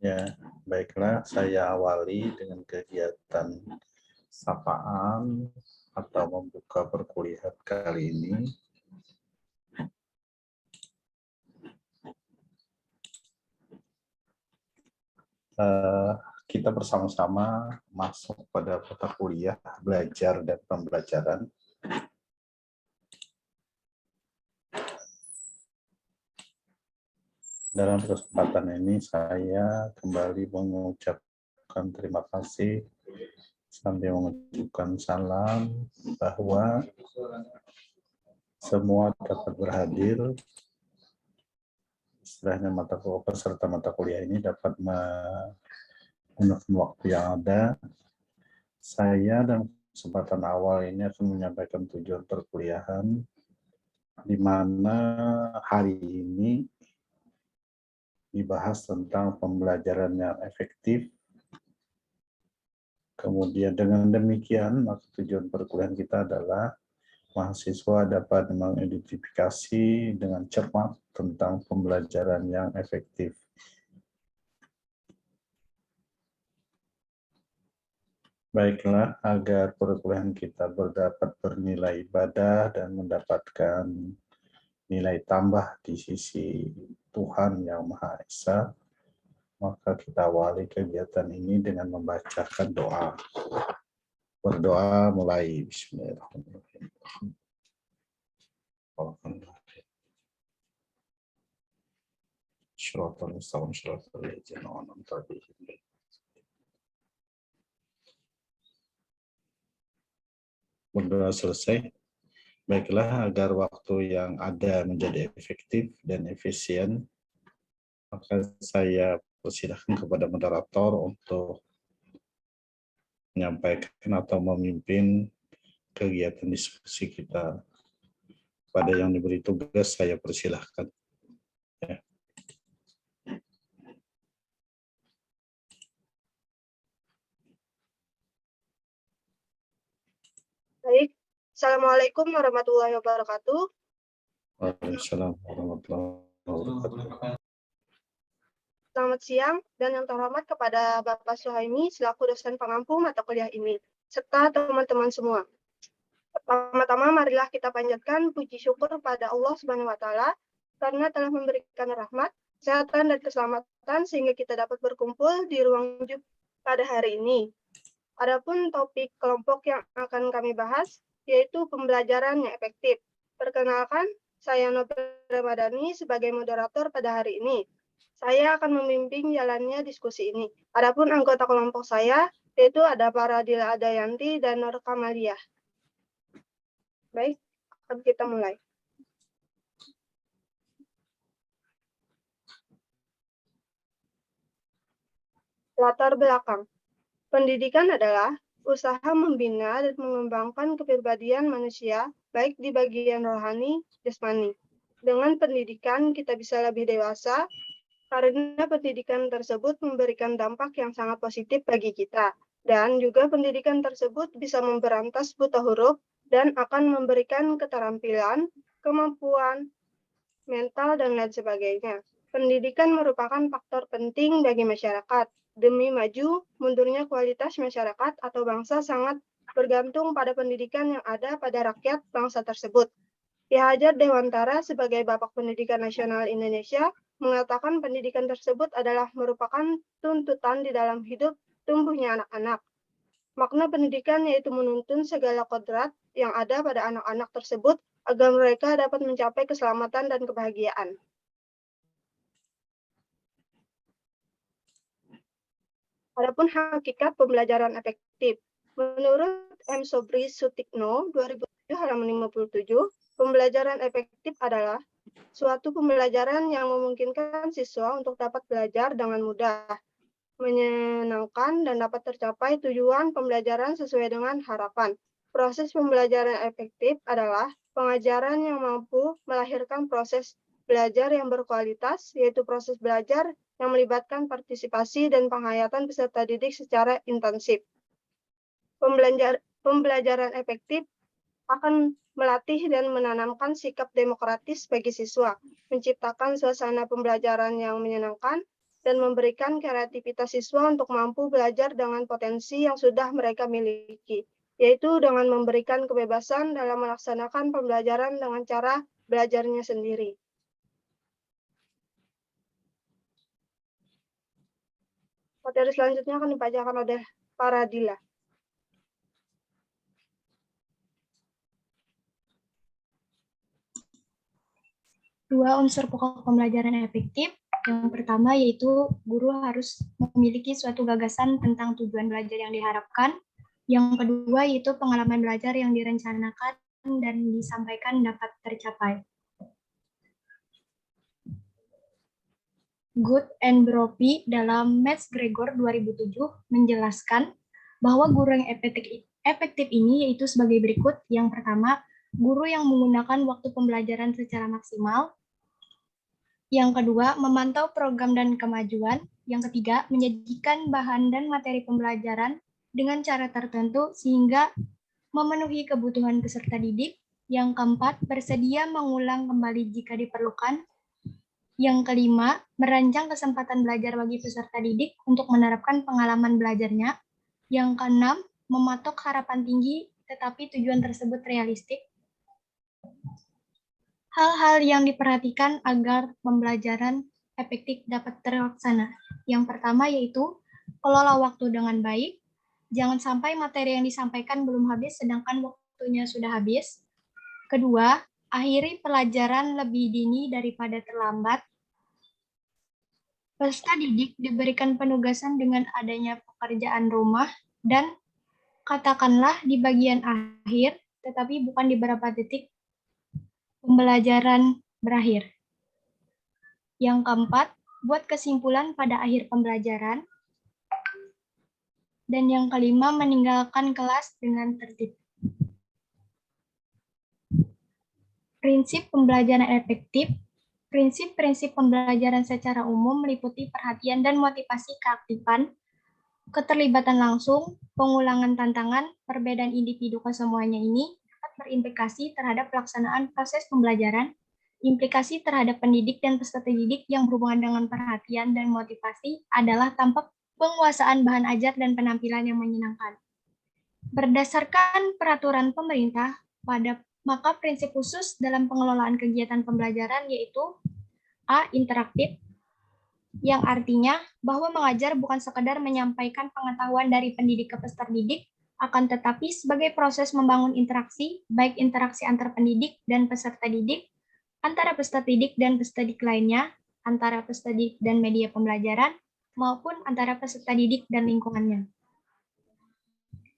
Ya, baiklah, saya awali dengan kegiatan sapaan atau membuka perkuliahan kali ini. Kita bersama-sama masuk pada mata kuliah belajar dan pembelajaran. Dalam kesempatan ini saya kembali mengucapkan terima kasih sambil mengucapkan salam bahwa semua dapat berhadir. Istilahnya peserta mata kuliah ini dapat menggunakan waktu yang ada. Saya dalam kesempatan awal ini akan menyampaikan tujuan perkuliahan, di mana hari ini dibahas tentang pembelajaran yang efektif. Kemudian dengan demikian, maka tujuan perkuliahan kita adalah mahasiswa dapat mengidentifikasi dengan cermat tentang pembelajaran yang efektif. Baiklah, agar perkuliahan kita dapat bernilai ibadah dan mendapatkan nilai tambah di sisi Tuhan Yang Maha Esa, maka kita awali kegiatan ini dengan membacakan doa. Berdoa mulai. Bismillahirrahmanirrahim. Berdoa selesai. Baiklah, agar waktu yang ada menjadi efektif dan efisien, maka saya persilahkan kepada moderator untuk menyampaikan atau memimpin kegiatan diskusi kita. Pada yang diberi tugas, saya persilahkan. Ya. Baik, Assalamualaikum warahmatullahi wabarakatuh. Waalaikumsalam warahmatullahi wabarakatuh. Selamat siang dan yang terhormat kepada Bapak Suhaimi selaku dosen pengampu mata kuliah ini, serta teman-teman semua. Pertama-tama marilah kita panjatkan puji syukur pada Allah Subhanahu wa Ta'ala karena telah memberikan rahmat, kesehatan, dan keselamatan sehingga kita dapat berkumpul di ruang Ujub pada hari ini. Adapun topik kelompok yang akan kami bahas yaitu pembelajaran yang efektif. Perkenalkan, saya Nobel Ramadhani sebagai moderator pada hari ini. Saya akan memimpin jalannya diskusi ini. Adapun anggota kelompok saya yaitu ada Paradila Adayanti dan Nur Kamaliyah. Baik, akan kita mulai. Latar belakang. Pendidikan adalah usaha membina dan mengembangkan kepribadian manusia, baik di bagian rohani, jasmani. Dengan pendidikan, kita bisa lebih dewasa, karena pendidikan tersebut memberikan dampak yang sangat positif bagi kita. Dan juga pendidikan tersebut bisa memberantas buta huruf dan akan memberikan keterampilan, kemampuan, mental, dan lain sebagainya. Pendidikan merupakan faktor penting bagi masyarakat. Demi maju, mundurnya kualitas masyarakat atau bangsa sangat bergantung pada pendidikan yang ada pada rakyat bangsa tersebut. Ki Hajar Dewantara sebagai Bapak Pendidikan Nasional Indonesia mengatakan pendidikan tersebut adalah merupakan tuntutan di dalam hidup tumbuhnya anak-anak. Makna pendidikan yaitu menuntun segala kodrat yang ada pada anak-anak tersebut agar mereka dapat mencapai keselamatan dan kebahagiaan. Adapun hakikat pembelajaran efektif. Menurut M. Sobri Sutikno 2007 halaman 57, pembelajaran efektif adalah suatu pembelajaran yang memungkinkan siswa untuk dapat belajar dengan mudah, menyenangkan, dan dapat tercapai tujuan pembelajaran sesuai dengan harapan. Proses pembelajaran efektif adalah pengajaran yang mampu melahirkan proses belajar yang berkualitas, yaitu proses belajar yang melibatkan partisipasi dan penghayatan peserta didik secara intensif. Pembelajaran efektif akan melatih dan menanamkan sikap demokratis bagi siswa, menciptakan suasana pembelajaran yang menyenangkan, dan memberikan kreativitas siswa untuk mampu belajar dengan potensi yang sudah mereka miliki, yaitu dengan memberikan kebebasan dalam melaksanakan pembelajaran dengan cara belajarnya sendiri. Materi selanjutnya akan dibacakan oleh Paradila. Dua unsur pokok pembelajaran efektif. Yang pertama yaitu guru harus memiliki suatu gagasan tentang tujuan belajar yang diharapkan. Yang kedua yaitu pengalaman belajar yang direncanakan dan disampaikan dapat tercapai. Good and Brophy dalam MathGregor 2007 menjelaskan bahwa guru yang efektif ini yaitu sebagai berikut. Yang pertama, guru yang menggunakan waktu pembelajaran secara maksimal. Yang kedua, memantau program dan kemajuan. Yang ketiga, menyajikan bahan dan materi pembelajaran dengan cara tertentu sehingga memenuhi kebutuhan peserta didik. Yang keempat, bersedia mengulang kembali jika diperlukan. Yang kelima, merancang kesempatan belajar bagi peserta didik untuk menerapkan pengalaman belajarnya. Yang keenam, mematok harapan tinggi tetapi tujuan tersebut realistik. Hal-hal yang diperhatikan agar pembelajaran efektif dapat terlaksana. Yang pertama yaitu kelola waktu dengan baik. Jangan sampai materi yang disampaikan belum habis sedangkan waktunya sudah habis. Kedua, akhiri pelajaran lebih dini daripada terlambat. Peserta didik diberikan penugasan dengan adanya pekerjaan rumah dan katakanlah di bagian akhir, tetapi bukan di beberapa titik pembelajaran berakhir. Yang keempat, buat kesimpulan pada akhir pembelajaran. Dan yang kelima, meninggalkan kelas dengan tertib. Prinsip pembelajaran efektif. Prinsip-prinsip pembelajaran secara umum meliputi perhatian dan motivasi keaktifan, keterlibatan langsung, pengulangan tantangan, perbedaan individu kesemuanya ini dapat berimplikasi terhadap pelaksanaan proses pembelajaran, implikasi terhadap pendidik dan peserta didik yang berhubungan dengan perhatian dan motivasi adalah tanpa penguasaan bahan ajar dan penampilan yang menyenangkan. Berdasarkan peraturan pemerintah, maka prinsip khusus dalam pengelolaan kegiatan pembelajaran yaitu A. Interaktif, yang artinya bahwa mengajar bukan sekedar menyampaikan pengetahuan dari pendidik ke peserta didik, akan tetapi sebagai proses membangun interaksi, baik interaksi antar pendidik dan peserta didik, antara peserta didik dan peserta didik lainnya, antara peserta didik dan media pembelajaran, maupun antara peserta didik dan lingkungannya.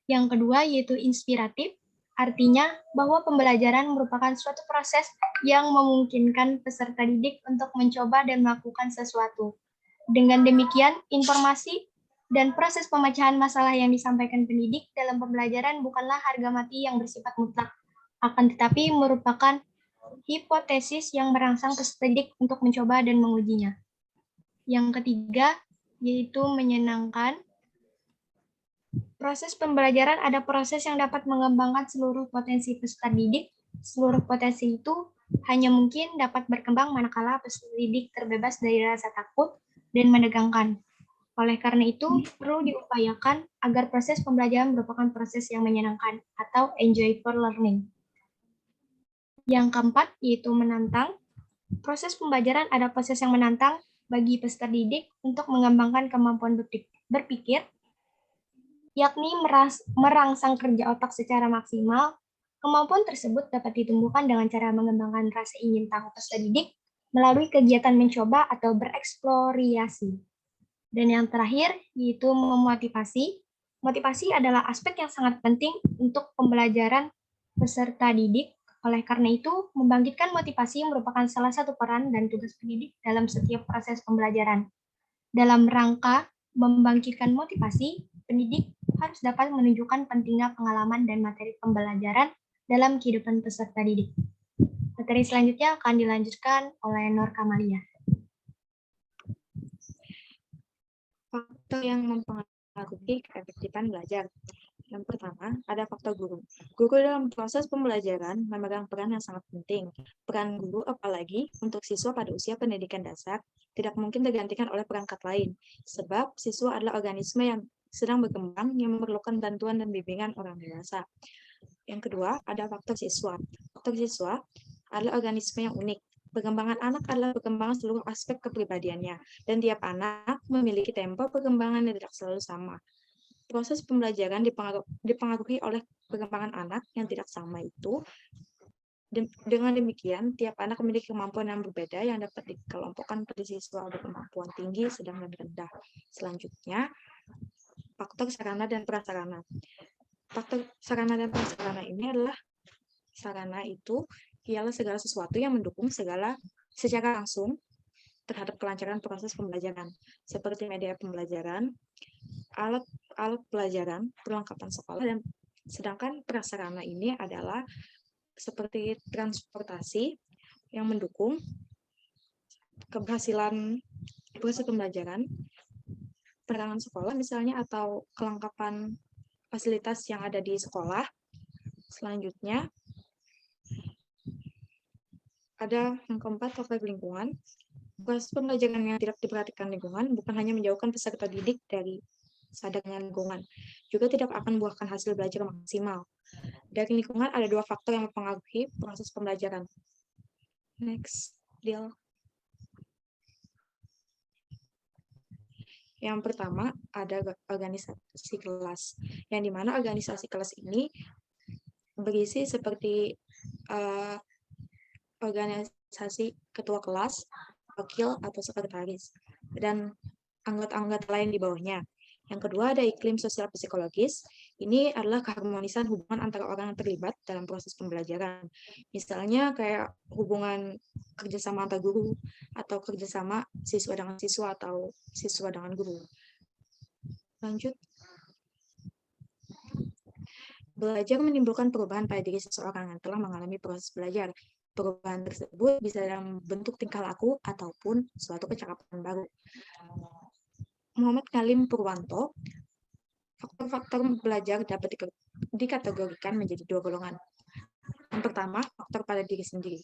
Yang kedua yaitu inspiratif, artinya bahwa pembelajaran merupakan suatu proses yang memungkinkan peserta didik untuk mencoba dan melakukan sesuatu. Dengan demikian, informasi dan proses pemecahan masalah yang disampaikan pendidik dalam pembelajaran bukanlah harga mati yang bersifat mutlak, akan tetapi merupakan hipotesis yang merangsang peserta didik untuk mencoba dan mengujinya. Yang ketiga, yaitu menyenangkan. Proses pembelajaran ada proses yang dapat mengembangkan seluruh potensi peserta didik. Seluruh potensi itu hanya mungkin dapat berkembang manakala peserta didik terbebas dari rasa takut dan menegangkan. Oleh karena itu, perlu diupayakan agar proses pembelajaran merupakan proses yang menyenangkan atau enjoyable learning. Yang keempat, yaitu menantang. Proses pembelajaran ada proses yang menantang bagi peserta didik untuk mengembangkan kemampuan berpikir, yakni merangsang kerja otak secara maksimal. Kemampuan tersebut dapat ditumbuhkan dengan cara mengembangkan rasa ingin tahu peserta didik melalui kegiatan mencoba atau bereksplorasi. Dan yang terakhir, yaitu memotivasi. Motivasi adalah aspek yang sangat penting untuk pembelajaran peserta didik. Oleh karena itu, membangkitkan motivasi merupakan salah satu peran dan tugas pendidik dalam setiap proses pembelajaran. Dalam rangka membangkitkan motivasi, pendidik harus dapat menunjukkan pentingnya pengalaman dan materi pembelajaran dalam kehidupan peserta didik. Materi selanjutnya akan dilanjutkan oleh Nur Kamalia. Faktor yang mempengaruhi keefektifan belajar. Yang pertama, ada faktor guru. Guru dalam proses pembelajaran memegang peran yang sangat penting. Peran guru, apalagi untuk siswa pada usia pendidikan dasar, tidak mungkin tergantikan oleh perangkat lain, sebab siswa adalah organisme yang sedang berkembang yang memerlukan bantuan dan bimbingan orang dewasa. Yang kedua, ada faktor siswa. Faktor siswa adalah organisme yang unik. Perkembangan anak adalah perkembangan seluruh aspek kepribadiannya, dan tiap anak memiliki tempo perkembangan yang tidak selalu sama. Proses pembelajaran dipengaruhi oleh perkembangan anak yang tidak sama itu. Dengan demikian, tiap anak memiliki kemampuan yang berbeda yang dapat dikelompokkan pada siswa berkemampuan tinggi, sedang, dan rendah. Selanjutnya, faktor sarana dan prasarana. Faktor sarana dan prasarana ini adalah sarana itu ialah segala sesuatu yang mendukung secara langsung terhadap kelancaran proses pembelajaran, seperti media pembelajaran, alat pelajaran, perlengkapan sekolah, dan sedangkan prasarana ini adalah seperti transportasi yang mendukung keberhasilan proses pembelajaran, peralatan sekolah misalnya, atau kelengkapan fasilitas yang ada di sekolah. Selanjutnya, ada yang keempat, faktor lingkungan. Proses pembelajaran yang tidak diperhatikan lingkungan bukan hanya menjauhkan peserta didik dari sadarnya lingkungan, juga tidak akan membuahkan hasil belajar maksimal. Dari lingkungan ada dua faktor yang mempengaruhi proses pembelajaran. Next, Del. Yang pertama ada organisasi kelas, yang dimana organisasi kelas ini berisi seperti organisasi ketua kelas, wakil atau sekretaris, dan anggota-anggota lain di bawahnya. Yang kedua ada iklim sosial psikologis. Ini adalah keharmonisan hubungan antara orang yang terlibat dalam proses pembelajaran. Misalnya kayak hubungan kerjasama antar guru, atau kerjasama siswa dengan siswa, atau siswa dengan guru. Lanjut. Belajar menimbulkan perubahan pada diri seseorang yang telah mengalami proses belajar. Perubahan tersebut bisa dalam bentuk tingkah laku ataupun suatu kecakapan baru. Muhammad Kalim Purwanto, faktor-faktor belajar dapat dikategorikan menjadi dua golongan. Yang pertama, faktor pada diri sendiri.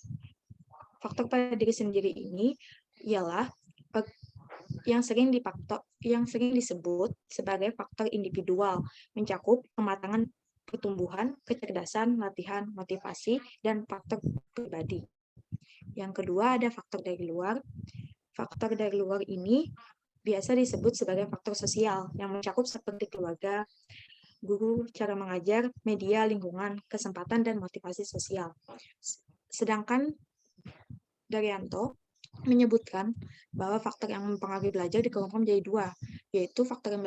Faktor pada diri sendiri ini ialah yang sering disebut sebagai faktor individual, mencakup kematangan pertumbuhan, kecerdasan, latihan, motivasi, dan faktor pribadi. Yang kedua ada faktor dari luar. Faktor dari luar ini biasa disebut sebagai faktor sosial yang mencakup seperti keluarga, guru, cara mengajar, media, lingkungan, kesempatan, dan motivasi sosial. Sedangkan Daryanto menyebutkan bahwa faktor yang mempengaruhi belajar dikelompokkan menjadi dua, yaitu faktor yang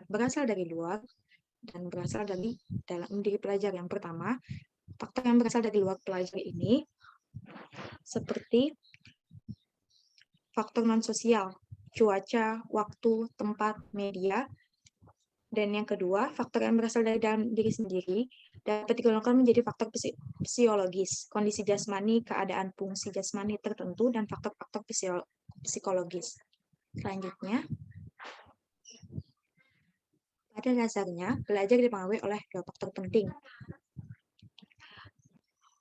berasal dari luar dan berasal dari dalam diri pelajar. Yang pertama, faktor yang berasal dari luar pelajar ini seperti faktor non-sosial, cuaca, waktu, tempat, media. Dan yang kedua, faktor yang berasal dari dalam diri sendiri dapat digolongkan menjadi faktor psikologis, kondisi jasmani, keadaan fungsi jasmani tertentu, dan faktor-faktor psikologis. Selanjutnya, pada dasarnya, belajar dipengaruhi oleh dua faktor penting,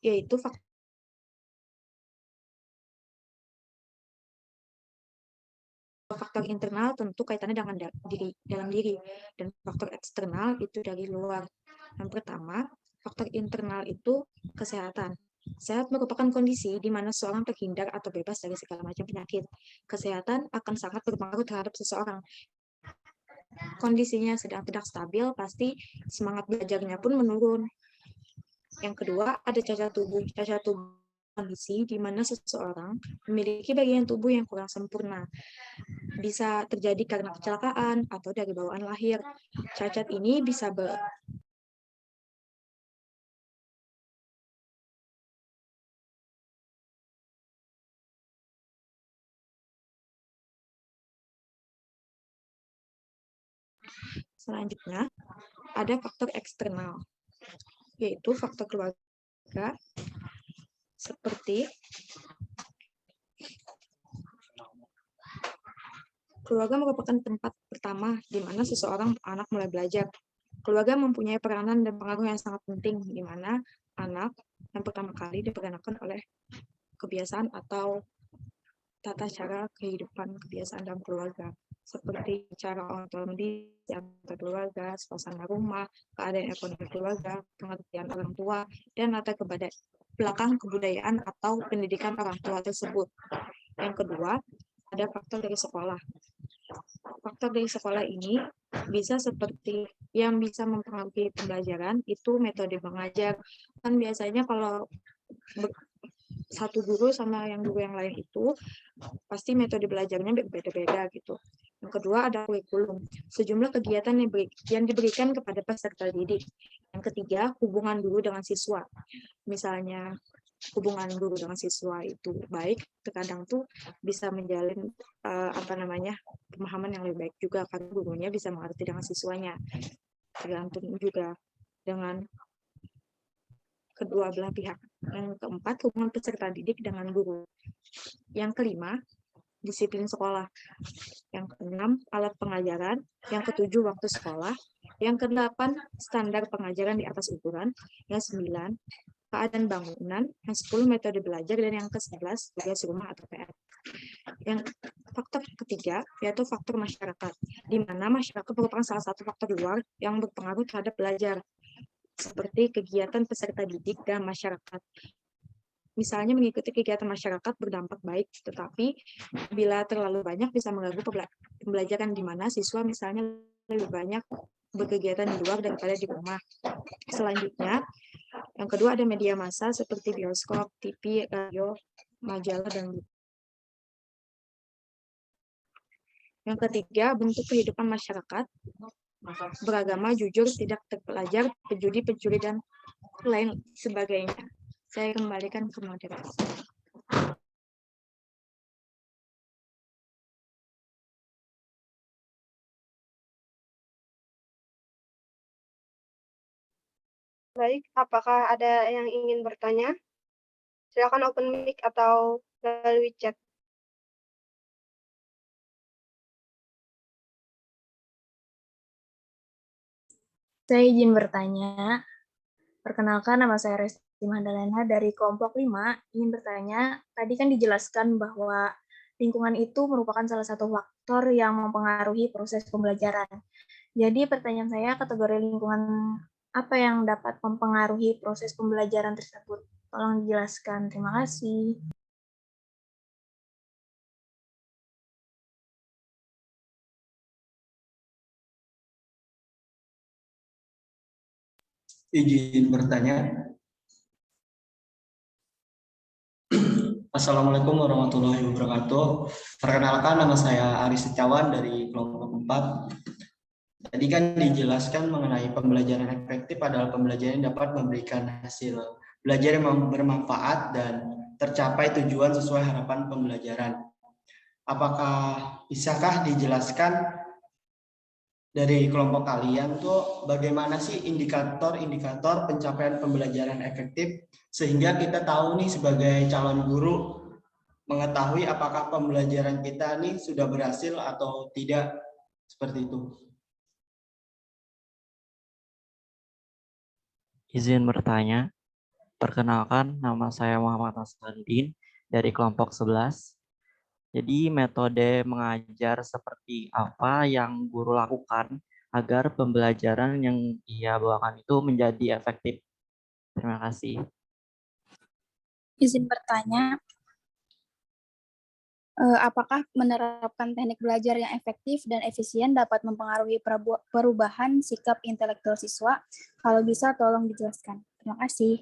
yaitu faktor internal tentu kaitannya dengan dalam diri, dan faktor eksternal itu dari luar. Yang pertama, faktor internal itu kesehatan. Sehat merupakan kondisi di mana seorang terhindar atau bebas dari segala macam penyakit. Kesehatan akan sangat berpengaruh terhadap seseorang. Kondisinya sedang tidak stabil, pasti semangat belajarnya pun menurun. Yang kedua, ada cacat tubuh. Cacat tubuh kondisi di mana seseorang memiliki bagian tubuh yang kurang sempurna. Bisa terjadi karena kecelakaan atau dari bawaan lahir. Cacat ini bisa Selanjutnya, ada faktor eksternal, yaitu faktor keluarga, seperti keluarga merupakan tempat pertama di mana seseorang anak mulai belajar. Keluarga mempunyai peranan dan pengaruh yang sangat penting, di mana anak yang pertama kali diperkenalkan oleh kebiasaan atau tata cara kehidupan kebiasaan dalam keluarga, seperti cara orang tua mendidik antar keluarga, suasana rumah, keadaan ekonomi keluarga, pengertian orang tua, dan latar belakang kebudayaan atau pendidikan orang tua tersebut. Yang kedua, ada faktor dari sekolah. Faktor dari sekolah ini bisa seperti yang bisa mempengaruhi pembelajaran itu metode mengajar. Kan biasanya kalau satu guru sama guru yang lain itu pasti metode belajarnya berbeda-beda gitu. Yang kedua ada kurikulum, sejumlah kegiatan yang diberikan kepada peserta didik. Yang ketiga, hubungan guru dengan siswa. Misalnya hubungan guru dengan siswa itu baik, terkadang tuh bisa menjalin pemahaman yang lebih baik juga karena gurunya bisa mengerti dengan siswanya. Tergantung juga dengan kedua belah pihak. Yang keempat, hubungan peserta didik dengan guru. Yang kelima, disiplin sekolah. Yang keenam, alat pengajaran. Yang ketujuh, waktu sekolah. Yang kedelapan, standar pengajaran di atas ukuran. Yang sembilan, keadaan bangunan. Yang 10, metode belajar. Dan yang ke-11, tugas rumah atau PR. Yang faktor ketiga, yaitu faktor masyarakat, di mana masyarakat merupakan salah satu faktor luar yang berpengaruh terhadap belajar, seperti kegiatan peserta didik dan masyarakat. Misalnya mengikuti kegiatan masyarakat berdampak baik, tetapi bila terlalu banyak bisa mengganggu pembelajaran, di mana siswa misalnya lebih banyak berkegiatan di luar daripada di rumah. Selanjutnya, yang kedua ada media massa seperti bioskop, TV, radio, majalah, dan buku. Yang ketiga, bentuk kehidupan masyarakat beragama, jujur, tidak terpelajar, penjudi, pencuri, dan lain sebagainya. Saya kembalikan ke moderator. Baik, apakah ada yang ingin bertanya? Silakan open mic atau melalui chat. Saya izin bertanya. Perkenalkan, nama saya Resti Mandalena dari kelompok 5. Ingin bertanya, tadi kan dijelaskan bahwa lingkungan itu merupakan salah satu faktor yang mempengaruhi proses pembelajaran. Jadi pertanyaan saya, kategori lingkungan apa yang dapat mempengaruhi proses pembelajaran tersebut? Tolong dijelaskan. Terima kasih. Izin bertanya. Assalamualaikum warahmatullahi wabarakatuh. Perkenalkan, nama saya Aris Setiawan dari kelompok 4. Tadi kan dijelaskan mengenai pembelajaran efektif adalah pembelajaran yang dapat memberikan hasil belajar yang bermanfaat dan tercapai tujuan sesuai harapan pembelajaran. Apakah bisakah dijelaskan dari kelompok kalian tuh bagaimana sih indikator-indikator pencapaian pembelajaran efektif sehingga kita tahu nih sebagai calon guru mengetahui apakah pembelajaran kita nih sudah berhasil atau tidak, seperti itu. Izin bertanya. Perkenalkan, nama saya Muhammad Hasanuddin dari kelompok 11. Jadi metode mengajar seperti apa yang guru lakukan agar pembelajaran yang ia bawakan itu menjadi efektif? Terima kasih. Izin bertanya, apakah menerapkan teknik belajar yang efektif dan efisien dapat mempengaruhi perubahan sikap intelektual siswa? Kalau bisa, tolong dijelaskan. Terima kasih.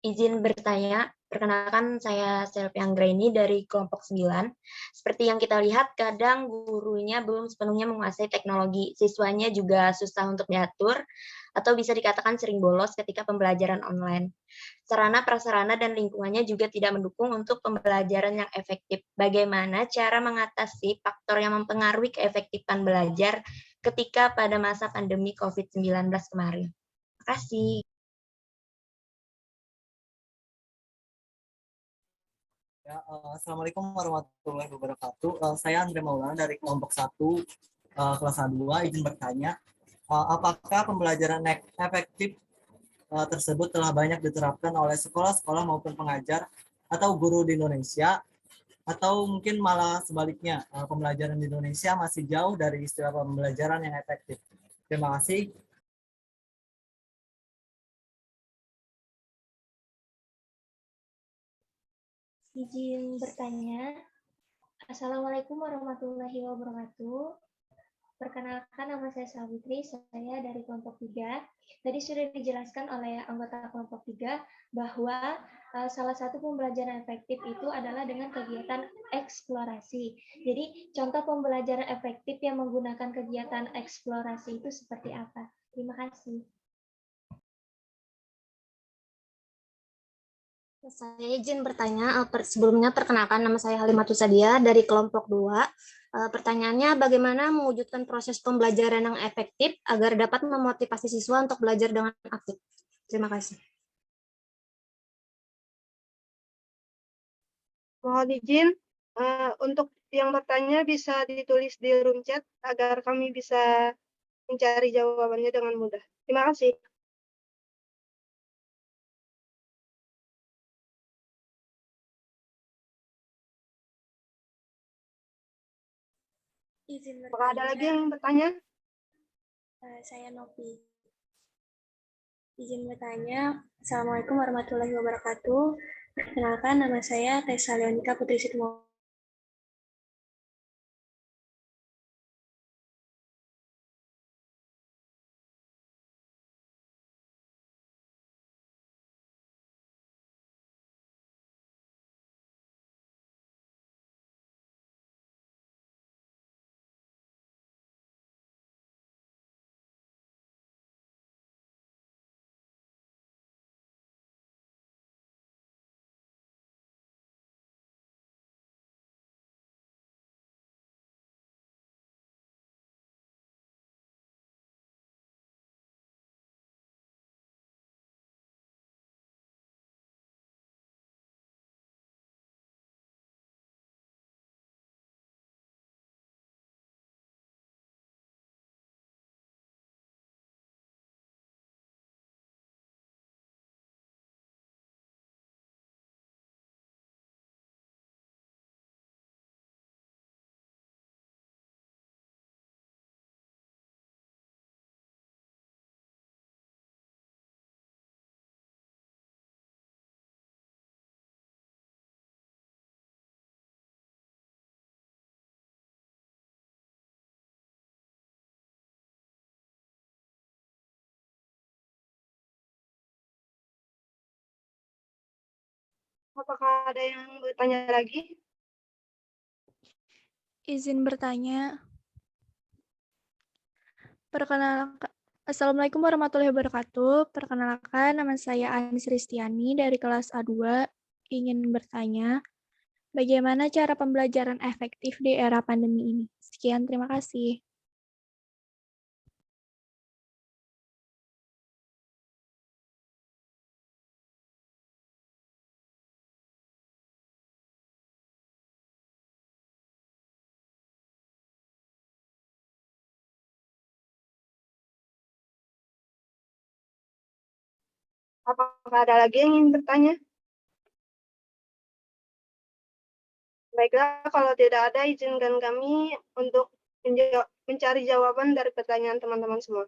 Izin bertanya, perkenalkan saya Selvi Anggraini dari kelompok 9. Seperti yang kita lihat, kadang gurunya belum sepenuhnya menguasai teknologi. Siswanya juga susah untuk diatur, atau bisa dikatakan sering bolos ketika pembelajaran online. Sarana, prasarana, dan lingkungannya juga tidak mendukung untuk pembelajaran yang efektif. Bagaimana cara mengatasi faktor yang mempengaruhi keefektifan belajar ketika pada masa pandemi COVID-19 kemarin? Terima kasih. Ya, Assalamualaikum warahmatullahi wabarakatuh. Saya Andre Maulana dari kelompok 1 kelas A2. Izin bertanya, apakah pembelajaran efektif tersebut telah banyak diterapkan oleh sekolah-sekolah maupun pengajar atau guru di Indonesia, atau mungkin malah sebaliknya, pembelajaran di Indonesia masih jauh dari istilah pembelajaran yang efektif. Terima kasih. Izin bertanya. Assalamualaikum warahmatullahi wabarakatuh. Perkenalkan, nama saya Savitri, saya dari kelompok 3. Tadi sudah dijelaskan oleh anggota kelompok 3 bahwa salah satu pembelajaran efektif itu adalah dengan kegiatan eksplorasi. Jadi contoh pembelajaran efektif yang menggunakan kegiatan eksplorasi itu seperti apa? Terima kasih. Saya izin bertanya, sebelumnya perkenalkan nama saya Halimatus Sadia dari kelompok 2. Pertanyaannya, bagaimana mewujudkan proses pembelajaran yang efektif agar dapat memotivasi siswa untuk belajar dengan aktif? Terima kasih. Mohon izin, untuk yang bertanya bisa ditulis di room chat agar kami bisa mencari jawabannya dengan mudah. Terima kasih. Izin Apakah ada bertanya. lagi yang bertanya? Saya Novi. Izin bertanya. Assalamualaikum warahmatullahi wabarakatuh. Perkenalkan, nama saya Tessa Leonika Putri Sitmo. Apakah ada yang bertanya lagi? Izin bertanya. Perkenalkan, Assalamualaikum warahmatullahi wabarakatuh. Perkenalkan, nama saya Anis Ristiani dari kelas A2. Ingin bertanya, bagaimana cara pembelajaran efektif di era pandemi ini? Sekian, terima kasih. Apakah ada lagi yang ingin bertanya? Baiklah, kalau tidak ada, izinkan kami untuk mencari jawaban dari pertanyaan teman-teman semua.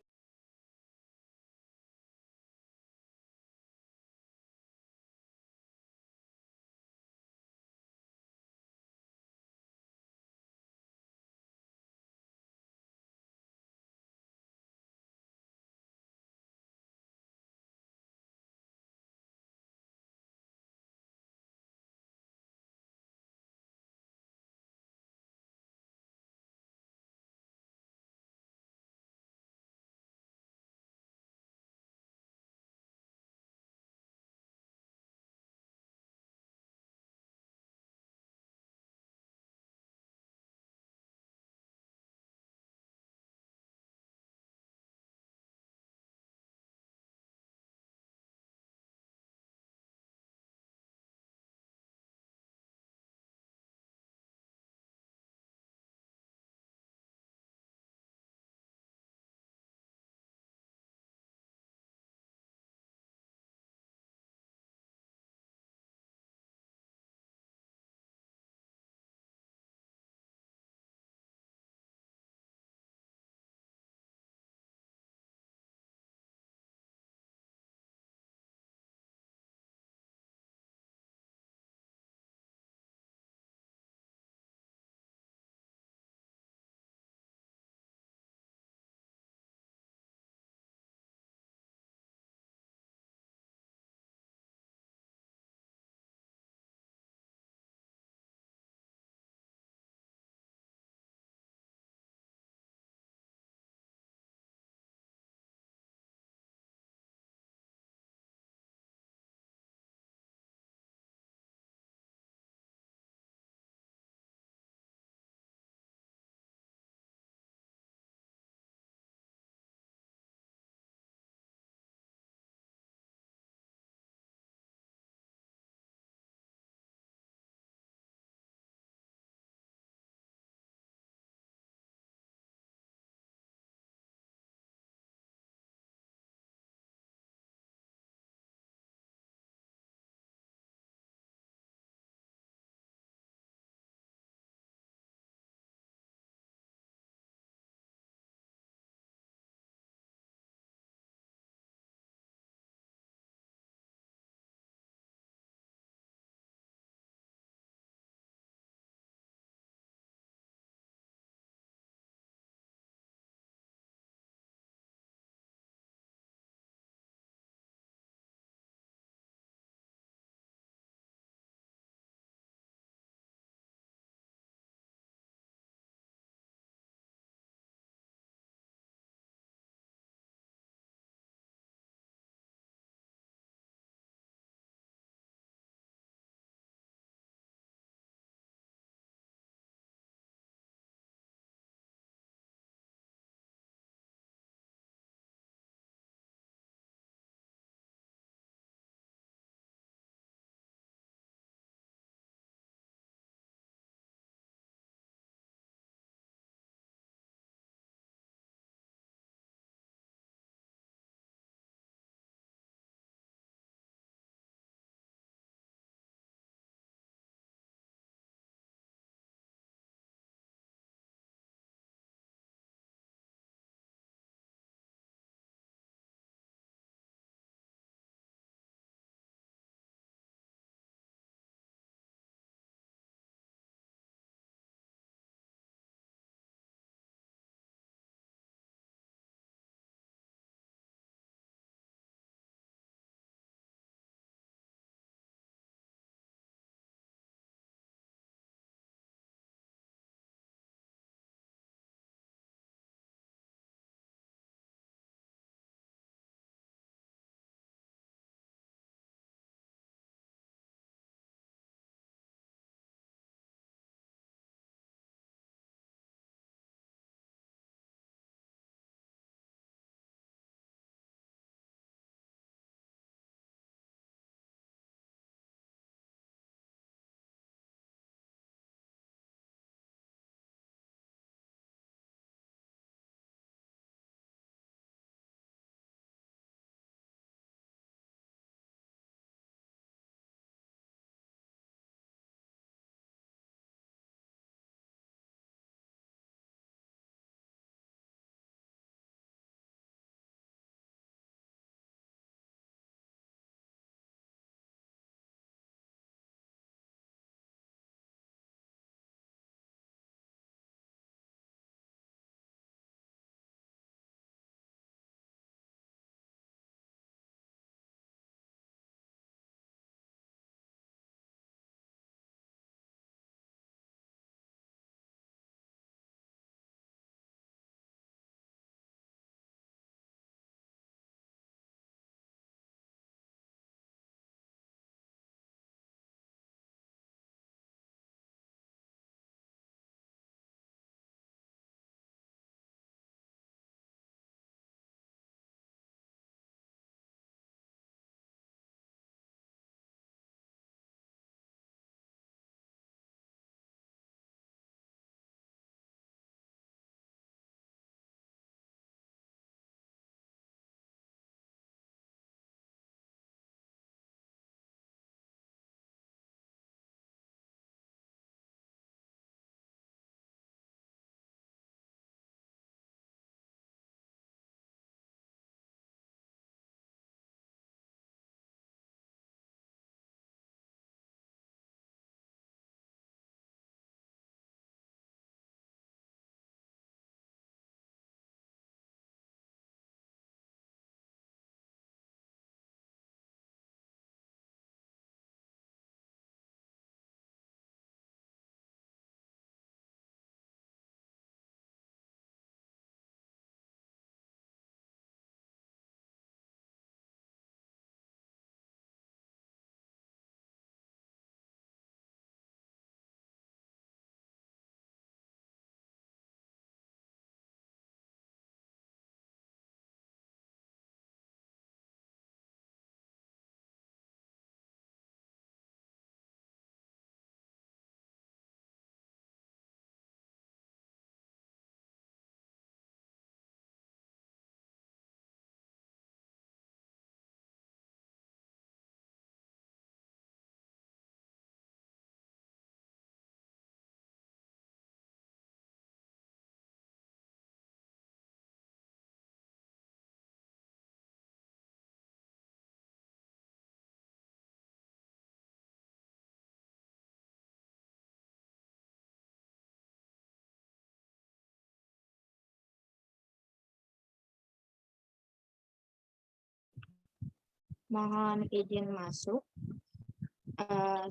Mohon izin masuk.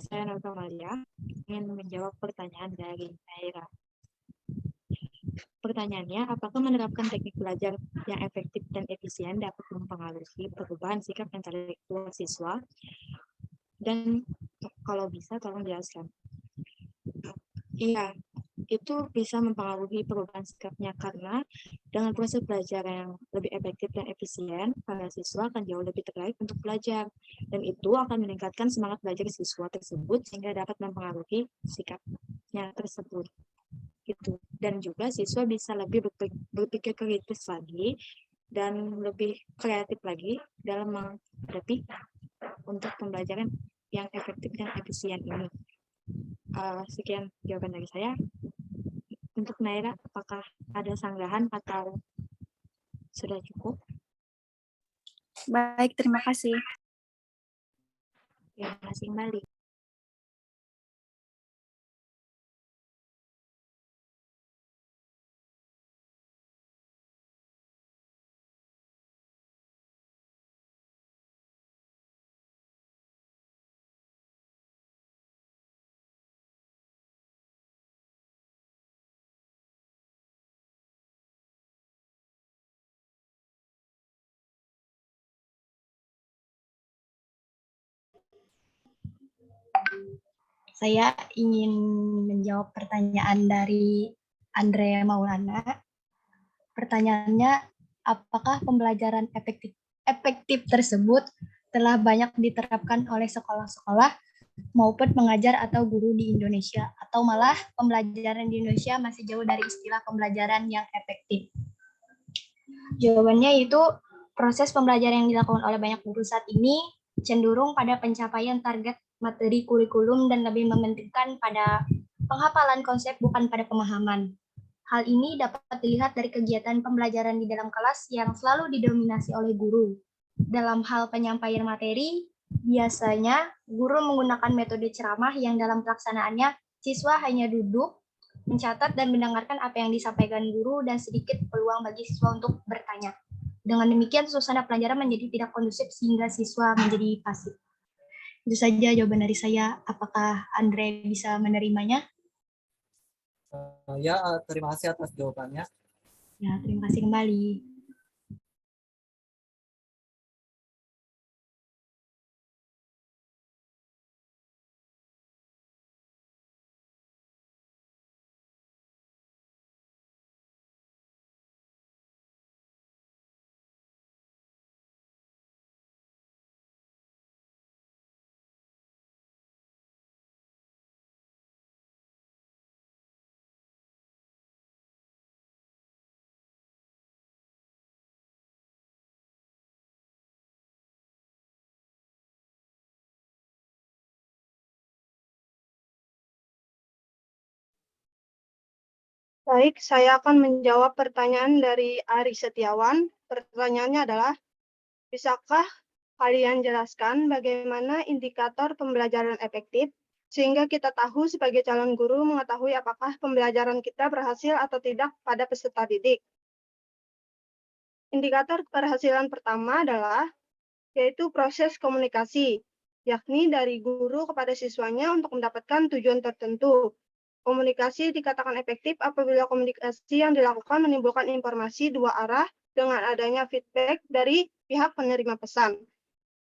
Saya Nova Malia ingin menjawab pertanyaan dari Naira. Pertanyaannya, apakah menerapkan teknik belajar yang efektif dan efisien dapat mempengaruhi perubahan sikap intelektual siswa? Dan kalau bisa, tolong jelaskan. Iya, itu bisa mempengaruhi perubahan sikapnya karena dengan proses belajar yang lebih efektif dan efisien, para siswa akan jauh lebih tertarik untuk belajar. Dan itu akan meningkatkan semangat belajar siswa tersebut sehingga dapat mempengaruhi sikapnya tersebut. Gitu. Dan juga siswa bisa lebih berpikir kritis lagi dan lebih kreatif lagi dalam menghadapi untuk pembelajaran yang efektif dan efisien ini. Sekian jawaban dari saya. Untuk Naira, apakah ada sanggahan atau sudah cukup? Baik, terima kasih. Terima kasih kembali. Saya ingin menjawab pertanyaan dari Andre Maulana. Pertanyaannya, apakah pembelajaran efektif tersebut telah banyak diterapkan oleh sekolah-sekolah maupun pengajar atau guru di Indonesia, atau malah pembelajaran di Indonesia masih jauh dari istilah pembelajaran yang efektif? Jawabannya itu, proses pembelajaran yang dilakukan oleh banyak guru saat ini cenderung pada pencapaian target materi kurikulum dan lebih mementingkan pada penghafalan konsep bukan pada pemahaman. Hal ini dapat dilihat dari kegiatan pembelajaran di dalam kelas yang selalu didominasi oleh guru. Dalam hal penyampaian materi, biasanya guru menggunakan metode ceramah yang dalam pelaksanaannya siswa hanya duduk, mencatat dan mendengarkan apa yang disampaikan guru dan sedikit peluang bagi siswa untuk bertanya. Dengan demikian, suasana pelajaran menjadi tidak kondusif sehingga siswa menjadi pasif. Itu saja jawaban dari saya. Apakah Andre bisa menerimanya? Ya, terima kasih atas jawabannya. Ya, terima kasih kembali. Baik, saya akan menjawab pertanyaan dari Ari Setiawan. Pertanyaannya adalah, bisakah kalian jelaskan bagaimana indikator pembelajaran efektif sehingga kita tahu sebagai calon guru mengetahui apakah pembelajaran kita berhasil atau tidak pada peserta didik? Indikator keberhasilan pertama adalah yaitu proses komunikasi, yakni dari guru kepada siswanya untuk mendapatkan tujuan tertentu. Komunikasi dikatakan efektif apabila komunikasi yang dilakukan menimbulkan informasi dua arah dengan adanya feedback dari pihak penerima pesan.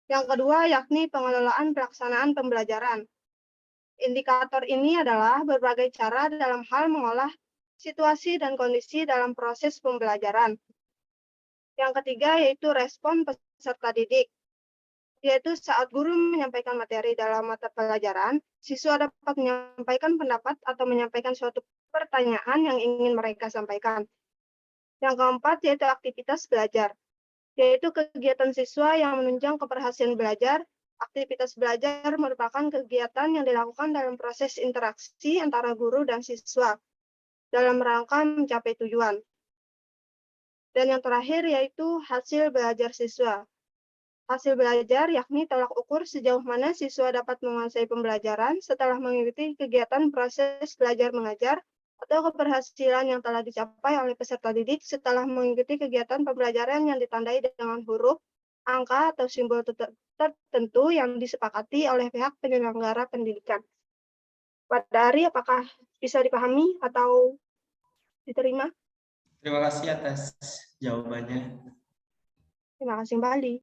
Yang kedua, yakni pengelolaan pelaksanaan pembelajaran. Indikator ini adalah berbagai cara dalam hal mengolah situasi dan kondisi dalam proses pembelajaran. Yang ketiga, yaitu respon peserta didik, yaitu saat guru menyampaikan materi dalam mata pelajaran, siswa dapat menyampaikan pendapat atau menyampaikan suatu pertanyaan yang ingin mereka sampaikan. Yang keempat, yaitu aktivitas belajar, yaitu kegiatan siswa yang menunjang keberhasilan belajar. Aktivitas belajar merupakan kegiatan yang dilakukan dalam proses interaksi antara guru dan siswa dalam rangka mencapai tujuan. Dan yang terakhir, yaitu hasil belajar siswa. Hasil belajar yakni tolak ukur sejauh mana siswa dapat menguasai pembelajaran setelah mengikuti kegiatan proses belajar mengajar atau keberhasilan yang telah dicapai oleh peserta didik setelah mengikuti kegiatan pembelajaran yang ditandai dengan huruf angka atau simbol tertentu yang disepakati oleh pihak penyelenggara pendidikan. Pada Ari, apakah bisa dipahami atau diterima? Terima kasih atas jawabannya. Terima kasih kembali.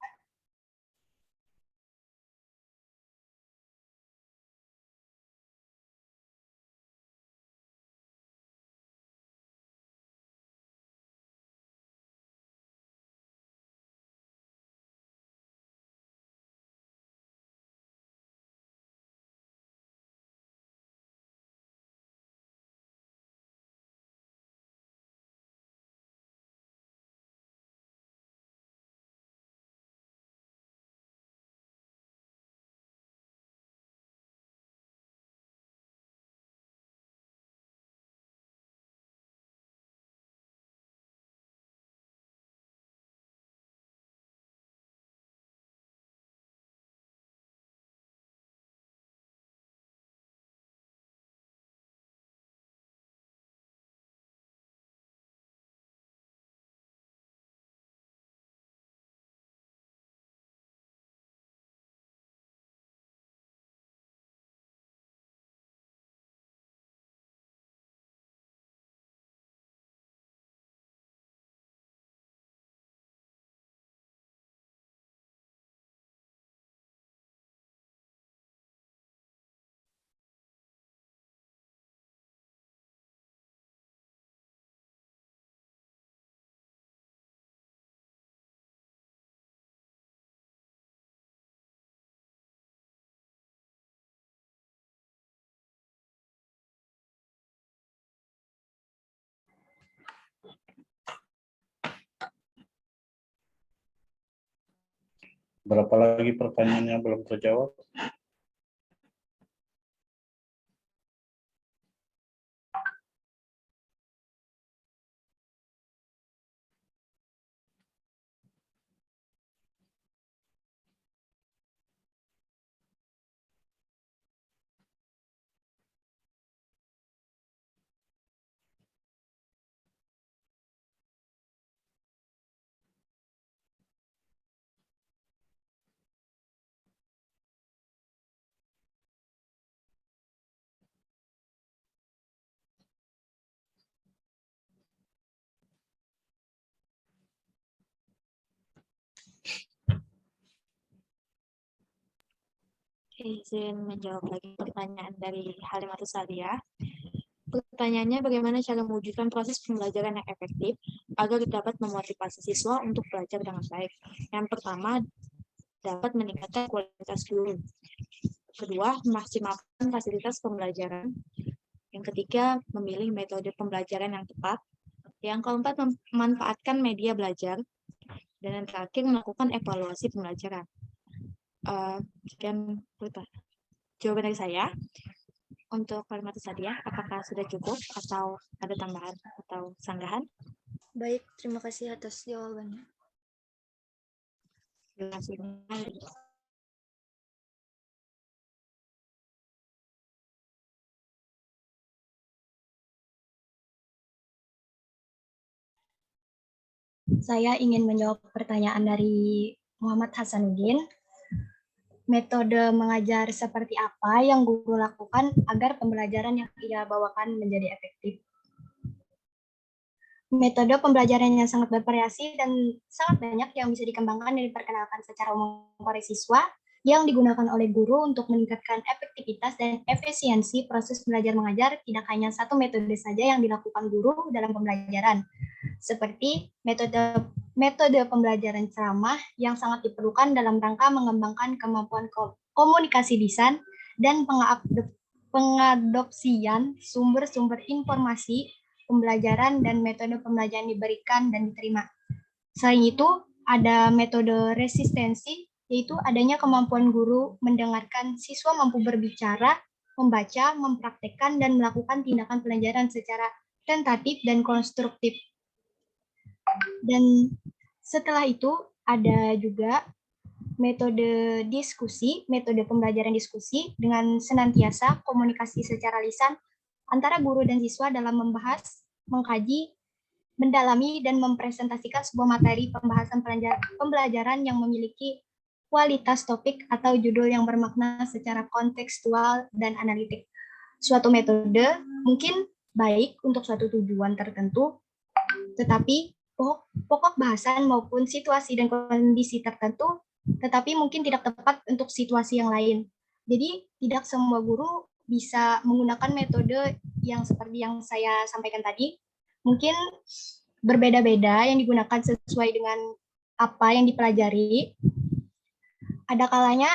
Berapa lagi pertanyaan yang belum terjawab? Izin menjawab lagi pertanyaan dari Halimatus Sadia. Pertanyaannya, bagaimana cara mewujudkan proses pembelajaran yang efektif agar dapat memotivasi siswa untuk belajar dengan baik? Yang pertama, dapat meningkatkan kualitas guru. Kedua, memaksimalkan fasilitas pembelajaran. Yang ketiga, memilih metode pembelajaran yang tepat. Yang keempat, memanfaatkan media belajar. Dan yang terakhir, melakukan evaluasi pembelajaran. Sekian jawaban dari saya. Untuk kalimat Sadia, apakah sudah cukup atau ada tambahan atau sanggahan? Baik, terima kasih atas jawabannya. Terima kasih. Saya ingin menjawab pertanyaan dari Muhammad Hasanuddin. Metode mengajar seperti apa yang guru lakukan agar pembelajaran yang ia bawakan menjadi efektif? Metode pembelajaran yang sangat bervariasi dan sangat banyak yang bisa dikembangkan dan diperkenalkan secara umum oleh siswa yang digunakan oleh guru untuk meningkatkan efektivitas dan efisiensi proses belajar mengajar. Tidak hanya satu metode saja yang dilakukan guru dalam pembelajaran, seperti metode pembelajaran ceramah yang sangat diperlukan dalam rangka mengembangkan kemampuan komunikasi lisan dan pengadopsian sumber-sumber informasi pembelajaran dan metode pembelajaran diberikan dan diterima. Selain itu, ada metode resistensi, yaitu adanya kemampuan guru mendengarkan siswa mampu berbicara, membaca, mempraktekkan, dan melakukan tindakan pelajaran secara tentatif dan konstruktif. Dan setelah itu ada juga metode diskusi, metode pembelajaran diskusi dengan senantiasa komunikasi secara lisan antara guru dan siswa dalam membahas, mengkaji, mendalami dan mempresentasikan sebuah materi pembahasan pembelajaran yang memiliki kualitas topik atau judul yang bermakna secara kontekstual dan analitik. Suatu metode mungkin baik untuk suatu tujuan tertentu, tetapi pokok bahasan maupun situasi dan kondisi tertentu, tetapi mungkin tidak tepat untuk situasi yang lain. Jadi tidak semua guru bisa menggunakan metode yang seperti yang saya sampaikan tadi. Mungkin berbeda-beda yang digunakan sesuai dengan apa yang dipelajari. Ada kalanya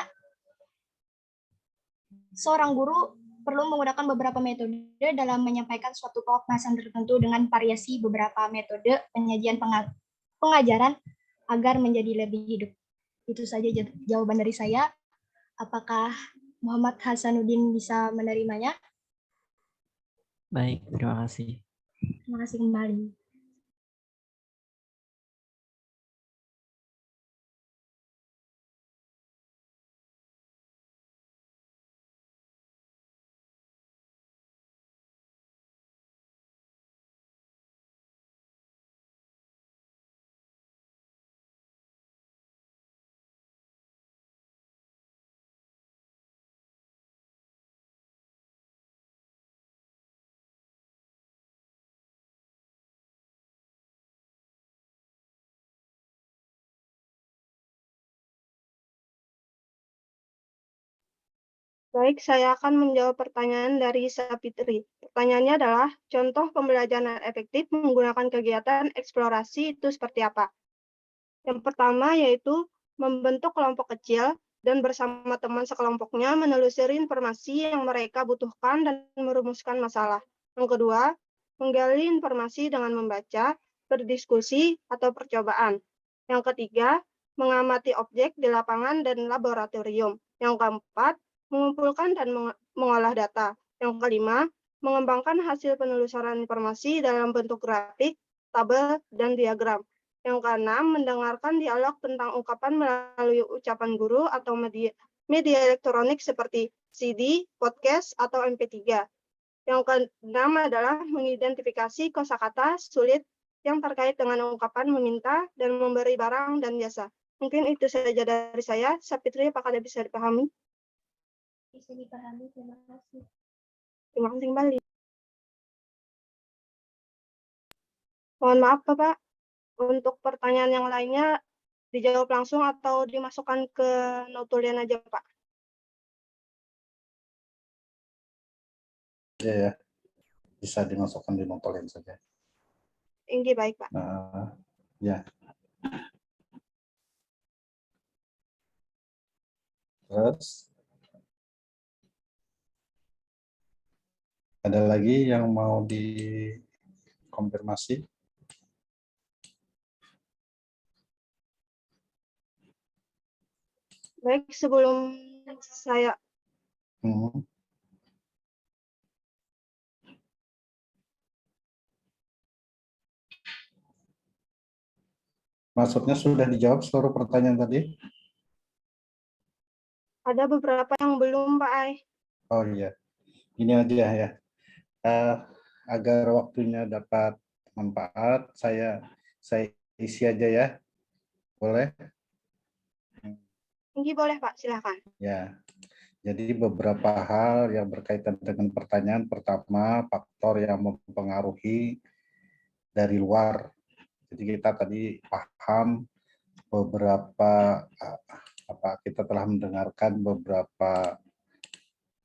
seorang guru perlu menggunakan beberapa metode dalam menyampaikan suatu pokok bahasan tertentu dengan variasi beberapa metode penyajian pengajaran agar menjadi lebih hidup. Itu saja jawaban dari saya. Apakah Muhammad Hasanuddin bisa menerimanya? Baik, terima kasih. Terima kasih kembali. Baik, saya akan menjawab pertanyaan dari Sapitri. Pertanyaannya adalah, contoh pembelajaran efektif menggunakan kegiatan eksplorasi itu seperti apa? Yang pertama yaitu membentuk kelompok kecil dan bersama teman sekelompoknya menelusuri informasi yang mereka butuhkan dan merumuskan masalah. Yang kedua, menggali informasi dengan membaca, berdiskusi, atau percobaan. Yang ketiga, mengamati objek di lapangan dan laboratorium. Yang keempat, mengumpulkan dan mengolah data. Yang kelima, mengembangkan hasil penelusuran informasi dalam bentuk grafik, tabel, dan diagram. Yang keenam, mendengarkan dialog tentang ungkapan melalui ucapan guru atau media elektronik seperti CD, podcast, atau MP3. Yang keenam adalah mengidentifikasi kosakata sulit yang terkait dengan ungkapan meminta dan memberi barang dan jasa. Mungkin itu saja dari saya. Sapitri, apakah bisa dipahami? Bisa dipahami, terima kasih. Terima kasih kembali. Mohon maaf, Bapak. Untuk pertanyaan yang lainnya, dijawab langsung atau dimasukkan ke notulen aja, Pak? Ya, bisa dimasukkan di notulen saja. Ini baik, Pak. Ya. Terus, ada lagi yang mau dikonfirmasi? Baik, sebelum saya maksudnya sudah dijawab seluruh pertanyaan tadi? ada beberapa yang belum, Pak Ai. Oh iya, ini aja ya. Agar waktunya dapat manfaat, saya isi aja ya. Boleh? Ini boleh, Pak, silakan. Ya. Jadi beberapa hal yang berkaitan dengan pertanyaan. Pertama, faktor yang mempengaruhi dari luar. Jadi kita tadi paham beberapa kita telah mendengarkan beberapa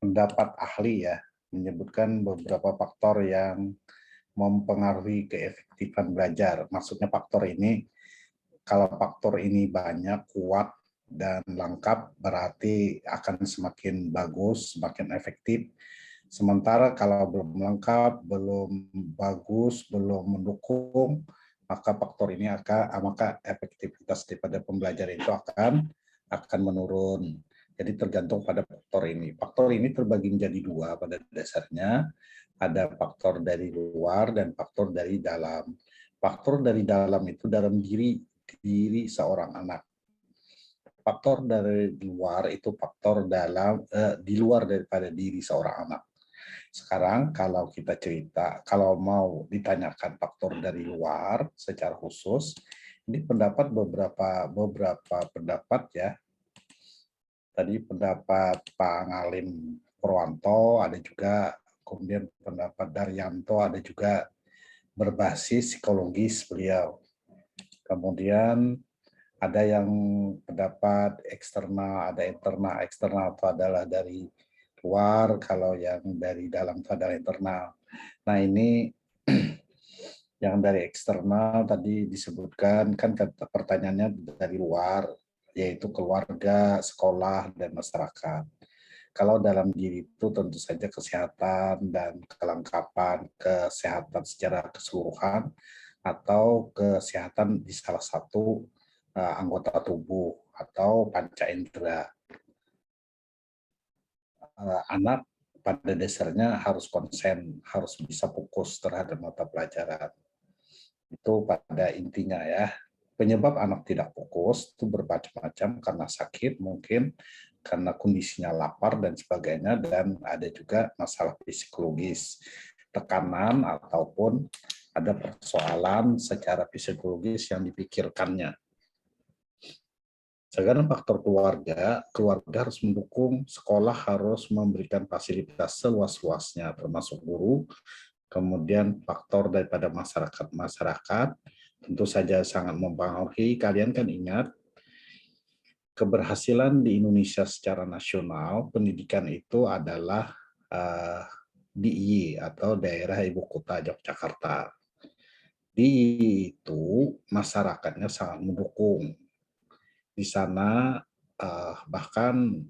pendapat ahli ya, menyebutkan beberapa faktor yang mempengaruhi keefektifan belajar. Maksudnya faktor ini, kalau faktor ini banyak, kuat, dan lengkap, berarti akan semakin bagus, semakin efektif. Sementara kalau belum lengkap, belum bagus, belum mendukung, maka faktor ini maka efektivitas daripada pembelajaran itu akan menurun. Jadi tergantung pada faktor ini. Faktor ini terbagi menjadi dua pada dasarnya. Ada faktor dari luar dan faktor dari dalam. Faktor dari dalam itu dalam diri seorang anak. Faktor dari luar itu faktor di luar daripada diri seorang anak. Sekarang kalau kita cerita, kalau mau ditanyakan faktor dari luar secara khusus, ini beberapa pendapat ya. Tadi pendapat Pak Ngalim Purwanto, ada juga kemudian pendapat Daryanto, ada juga berbasis psikologis beliau. Kemudian ada yang pendapat eksternal, ada internal. Eksternal itu adalah dari luar, kalau yang dari dalam itu adalah internal. Nah ini yang dari eksternal tadi disebutkan, kan pertanyaannya dari luar, yaitu keluarga, sekolah, dan masyarakat. Kalau dalam diri itu tentu saja kesehatan dan kelengkapan kesehatan secara keseluruhan, atau kesehatan di salah satu anggota tubuh atau panca indera. Anak pada dasarnya harus konsen, harus bisa fokus terhadap mata pelajaran. Itu pada intinya ya. Penyebab anak tidak fokus itu bermacam-macam, karena sakit mungkin, karena kondisinya lapar dan sebagainya, dan ada juga masalah psikologis, tekanan ataupun ada persoalan secara psikologis yang dipikirkannya. Sekarang faktor keluarga harus mendukung, sekolah harus memberikan fasilitas seluas-luasnya, termasuk guru. Kemudian faktor daripada masyarakat tentu saja sangat mempengaruhi. Kalian kan ingat, keberhasilan di Indonesia secara nasional, pendidikan itu adalah DIY atau Daerah Ibu Kota Yogyakarta. DIY itu masyarakatnya sangat mendukung. Di sana bahkan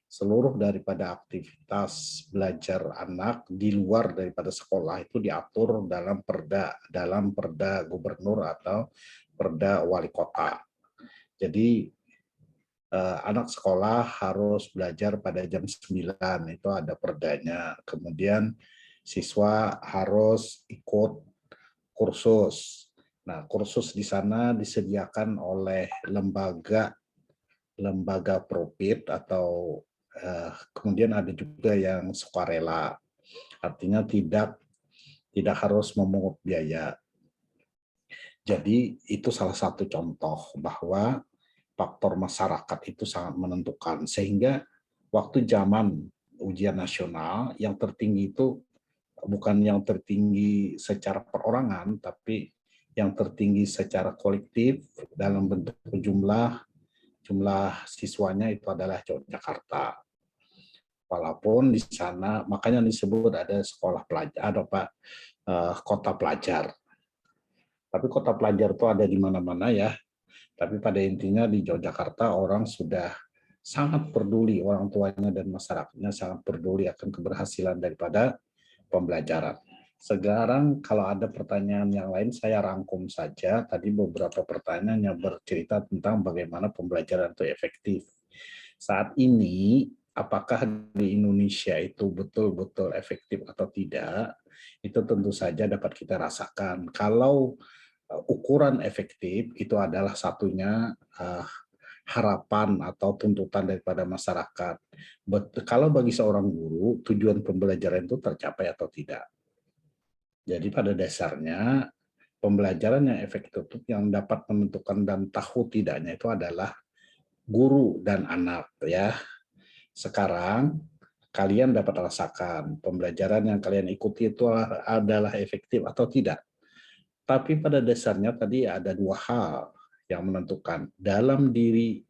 seluruh daripada aktivitas belajar anak di luar daripada sekolah itu diatur dalam perda gubernur atau perda wali kota. Jadi anak sekolah harus belajar pada jam 9, itu ada perdanya. Kemudian siswa harus ikut kursus. Nah, kursus di sana disediakan oleh lembaga profit atau kemudian ada juga yang sukarela. Artinya tidak harus memungut biaya. Jadi itu salah satu contoh bahwa faktor masyarakat itu sangat menentukan, sehingga waktu zaman ujian nasional yang tertinggi itu bukan yang tertinggi secara perorangan, tapi yang tertinggi secara kolektif dalam bentuk jumlah siswanya itu adalah Yogyakarta. Walaupun di sana makanya disebut ada sekolah pelajar, kota pelajar. Tapi kota pelajar itu ada di mana-mana ya. Tapi pada intinya di Yogyakarta orang sudah sangat peduli, orang tuanya dan masyarakatnya sangat peduli akan keberhasilan daripada pembelajaran. Sekarang kalau ada pertanyaan yang lain saya rangkum saja. Tadi beberapa pertanyaan yang bercerita tentang bagaimana pembelajaran itu efektif. Saat ini apakah di Indonesia itu betul-betul efektif atau tidak? Itu tentu saja dapat kita rasakan. Kalau ukuran efektif itu adalah satunya harapan atau tuntutan daripada masyarakat. Kalau bagi seorang guru, tujuan pembelajaran itu tercapai atau tidak. Jadi pada dasarnya pembelajaran yang efektif yang dapat menentukan dan tahu tidaknya itu adalah guru dan anak ya. Sekarang kalian dapat rasakan pembelajaran yang kalian ikuti itu adalah efektif atau tidak. Tapi pada dasarnya tadi ada dua hal yang menentukan dalam diri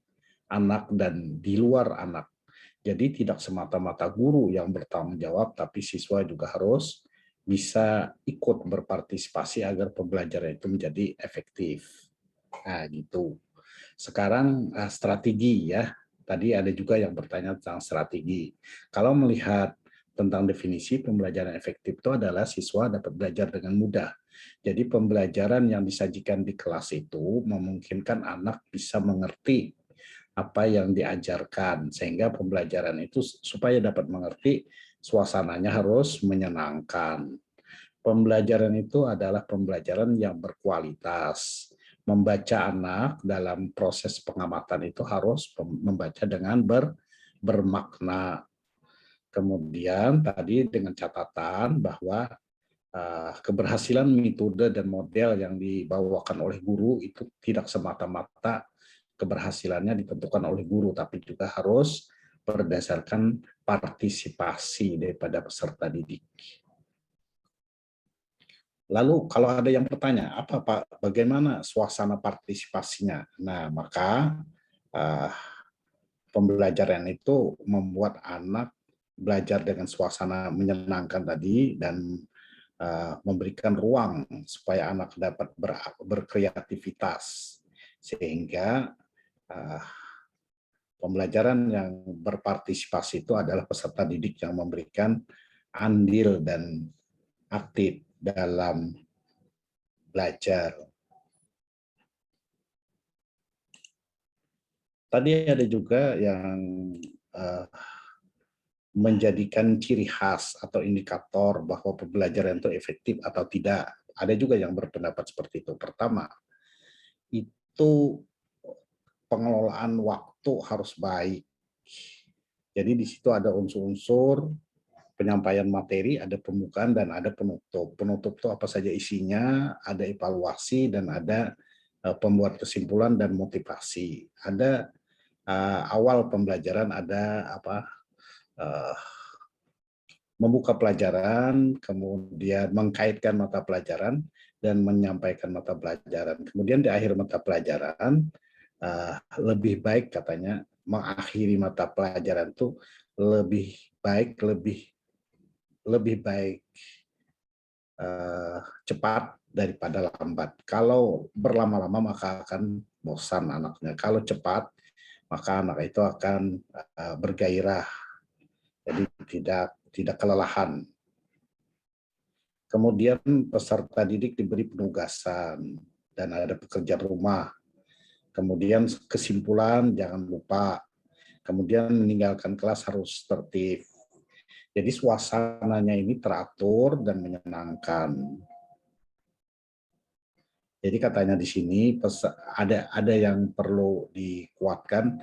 anak dan di luar anak. Jadi tidak semata-mata guru yang bertanggung jawab, tapi siswa juga harus bisa ikut berpartisipasi agar pembelajaran itu menjadi efektif. Nah, gitu. Sekarang strategi ya. Tadi ada juga yang bertanya tentang strategi. Kalau melihat tentang definisi pembelajaran efektif itu adalah siswa dapat belajar dengan mudah. Jadi pembelajaran yang disajikan di kelas itu memungkinkan anak bisa mengerti apa yang diajarkan, sehingga pembelajaran itu supaya dapat mengerti, suasananya harus menyenangkan. Pembelajaran itu adalah pembelajaran yang berkualitas. Membaca anak dalam proses pengamatan itu harus membaca dengan bermakna. Kemudian tadi dengan catatan bahwa keberhasilan metode dan model yang dibawakan oleh guru itu tidak semata-mata keberhasilannya ditentukan oleh guru, tapi juga harus berdasarkan partisipasi daripada peserta didik. Lalu kalau ada yang bertanya, apa Pak, bagaimana suasana partisipasinya? Nah, maka pembelajaran itu membuat anak belajar dengan suasana menyenangkan tadi dan memberikan ruang supaya anak dapat berkreativitas, sehingga pembelajaran yang berpartisipasi itu adalah peserta didik yang memberikan andil dan aktif dalam belajar. Tadi ada juga yang menjadikan ciri khas atau indikator bahwa pembelajaran itu efektif atau tidak. Ada juga yang berpendapat seperti itu. Pertama, itu pengelolaan waktu harus baik. Jadi di situ ada unsur-unsur penyampaian materi, ada pembukaan dan ada penutup. Penutup itu apa saja isinya, ada evaluasi dan ada pembuat kesimpulan dan motivasi. Ada awal pembelajaran, ada membuka pelajaran, kemudian mengkaitkan mata pelajaran dan menyampaikan mata pelajaran. Kemudian di akhir mata pelajaran lebih baik katanya mengakhiri mata pelajaran itu lebih baik cepat daripada lambat. Kalau berlama-lama maka akan bosan anaknya. Kalau cepat maka anak itu akan bergairah, jadi tidak kelelahan. Kemudian peserta didik diberi penugasan dan ada pekerjaan rumah. Kemudian kesimpulan jangan lupa. Kemudian meninggalkan kelas harus tertib. Jadi suasananya ini teratur dan menyenangkan. Jadi katanya di sini ada yang perlu dikuatkan,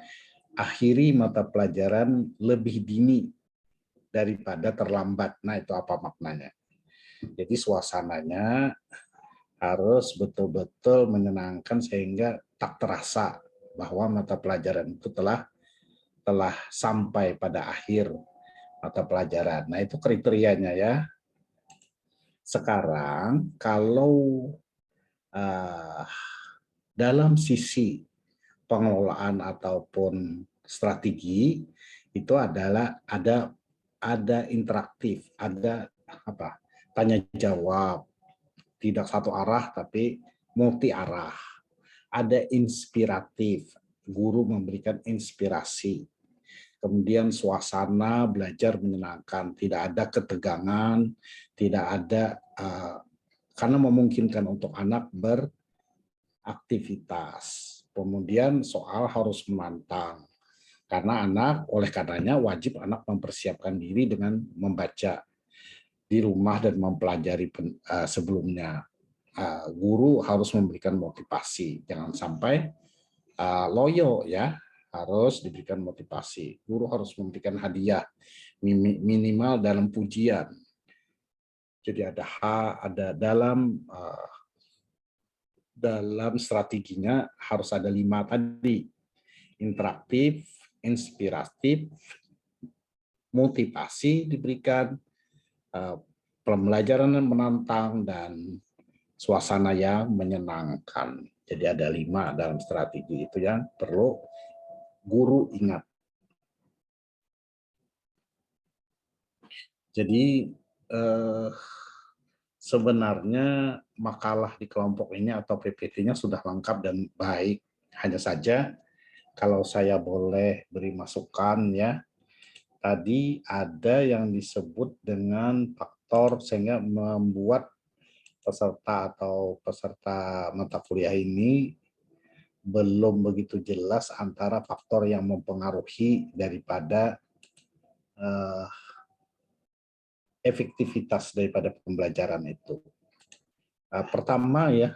akhiri mata pelajaran lebih dini daripada terlambat. Nah, itu apa maknanya? Jadi suasananya harus betul-betul menyenangkan sehingga tak terasa bahwa mata pelajaran itu telah sampai pada akhir mata pelajaran. Nah, itu kriterianya ya. Sekarang kalau dalam sisi pengelolaan ataupun strategi itu adalah ada interaktif, ada tanya jawab, tidak satu arah tapi multi arah. Ada inspiratif, guru memberikan inspirasi. Kemudian suasana belajar menyenangkan, tidak ada ketegangan, tidak ada karena memungkinkan untuk anak beraktivitas. Kemudian soal harus menantang. Karena oleh karenanya wajib anak mempersiapkan diri dengan membaca di rumah dan mempelajari sebelumnya. Guru harus memberikan motivasi, jangan sampai loyo ya, harus diberikan motivasi. Guru harus memberikan hadiah minimal dalam pujian. Jadi ada dalam strateginya harus ada 5 tadi: interaktif, inspiratif, motivasi diberikan, pembelajaran yang menantang, dan suasana yang menyenangkan. Jadi ada 5 dalam strategi itu yang perlu guru ingat. Jadi sebenarnya makalah di kelompok ini atau PPT-nya sudah lengkap dan baik. Hanya saja kalau saya boleh beri masukan ya, tadi ada yang disebut dengan faktor sehingga membuat peserta mata kuliah ini belum begitu jelas antara faktor yang mempengaruhi daripada efektivitas daripada pembelajaran itu. Pertama ya,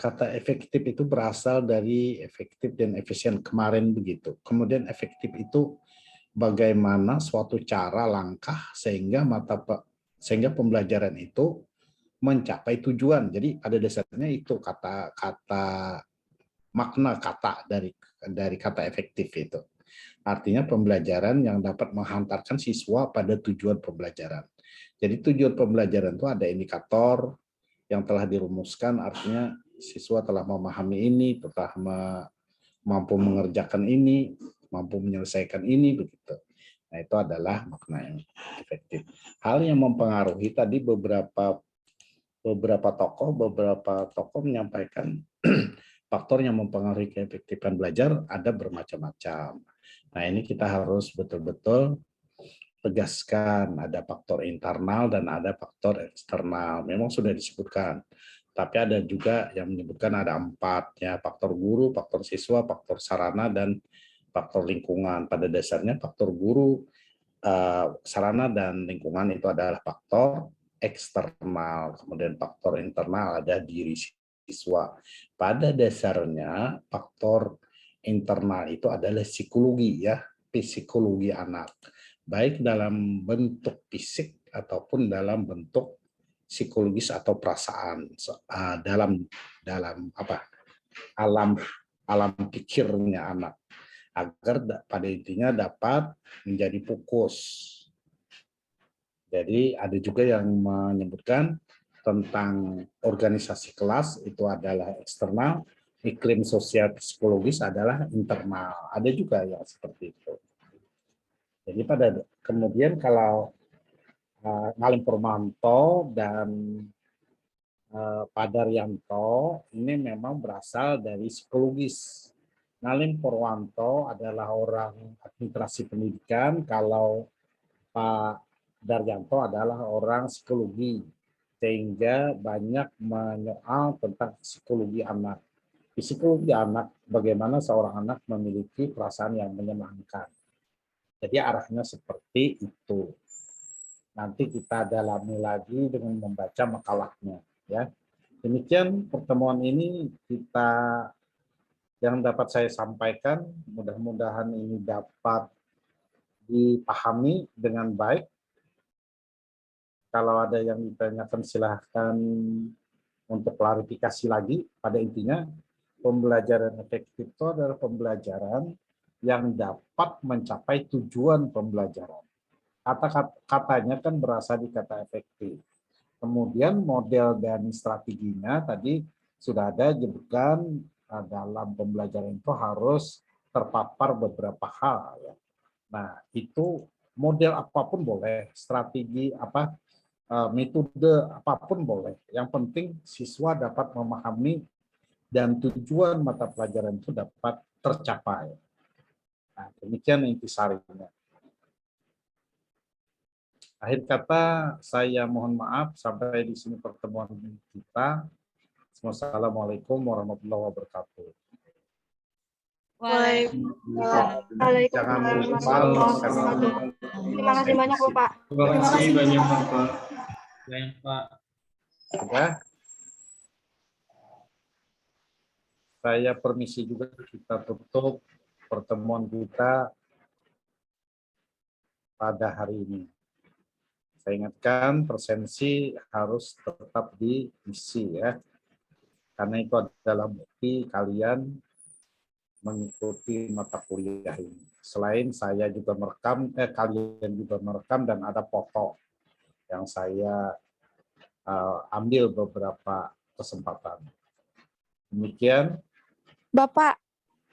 kata efektif itu berasal dari efektif dan efisien kemarin begitu. Kemudian efektif itu bagaimana suatu cara langkah sehingga sehingga pembelajaran itu mencapai tujuan. Jadi pada dasarnya itu makna kata dari kata efektif itu. Artinya pembelajaran yang dapat menghantarkan siswa pada tujuan pembelajaran. Jadi tujuan pembelajaran itu ada indikator yang telah dirumuskan, artinya siswa telah memahami ini, telah mampu mengerjakan ini, mampu menyelesaikan ini, begitu. Nah, itu adalah makna yang efektif. Hal yang mempengaruhi tadi beberapa tokoh menyampaikan faktor yang mempengaruhi keefektifan belajar ada bermacam-macam. Nah, ini kita harus betul-betul tegaskan, ada faktor internal dan ada faktor eksternal. Memang sudah disebutkan, tapi ada juga yang menyebutkan ada 4, ya, faktor guru, faktor siswa, faktor sarana, dan faktor lingkungan. Pada dasarnya faktor guru, sarana, dan lingkungan itu adalah faktor eksternal. Kemudian faktor internal ada diri siswa. Pada dasarnya faktor internal itu adalah psikologi, ya, psikologi anak, baik dalam bentuk fisik ataupun dalam bentuk psikologis atau perasaan, dalam alam pikirnya anak, agar pada intinya dapat menjadi fokus. Jadi ada juga yang menyebutkan tentang organisasi kelas itu adalah eksternal, iklim sosial psikologis adalah internal. Ada juga yang seperti itu. Jadi kemudian kalau Ngalim Purmanto dan Pak Daryanto ini memang berasal dari psikologis. Ngalim Purwanto adalah orang administrasi pendidikan, kalau Pak Daryanto adalah orang psikologi, sehingga banyak menyoal tentang psikologi anak. Psikologi anak, bagaimana seorang anak memiliki perasaan yang menyenangkan. Jadi arahnya seperti itu. Nanti kita dalami lagi dengan membaca makalahnya, ya. Demikian pertemuan ini yang dapat saya sampaikan. Mudah-mudahan ini dapat dipahami dengan baik. Kalau ada yang ditanyakan silahkan untuk klarifikasi lagi. Pada intinya pembelajaran efektif itu adalah pembelajaran yang dapat mencapai tujuan pembelajaran. Katanya kan berasal di kata efektif. Kemudian model dan strateginya tadi sudah ada disebutkan, dalam pembelajaran itu harus terpapar beberapa hal, ya. Nah, itu model apapun boleh, strategi metode apapun boleh. Yang penting siswa dapat memahami dan tujuan mata pelajaran itu dapat tercapai. Nah, demikian intisarinya. Akhir kata, saya mohon maaf sampai di sini pertemuan kita. Wassalamualaikum warahmatullahi wabarakatuh. Waalaikumsalam. Jangan lupa Terima kasih banyak, Bapak. Terima kasih banyak, Bapak. Sudah. Saya permisi juga, kita tutup pertemuan kita pada hari ini. Saya ingatkan presensi harus tetap diisi, ya. Karena itu adalah bukti kalian mengikuti mata kuliah ini. Selain saya juga merekam, kalian juga merekam dan ada foto yang saya ambil beberapa kesempatan. Demikian. Bapak,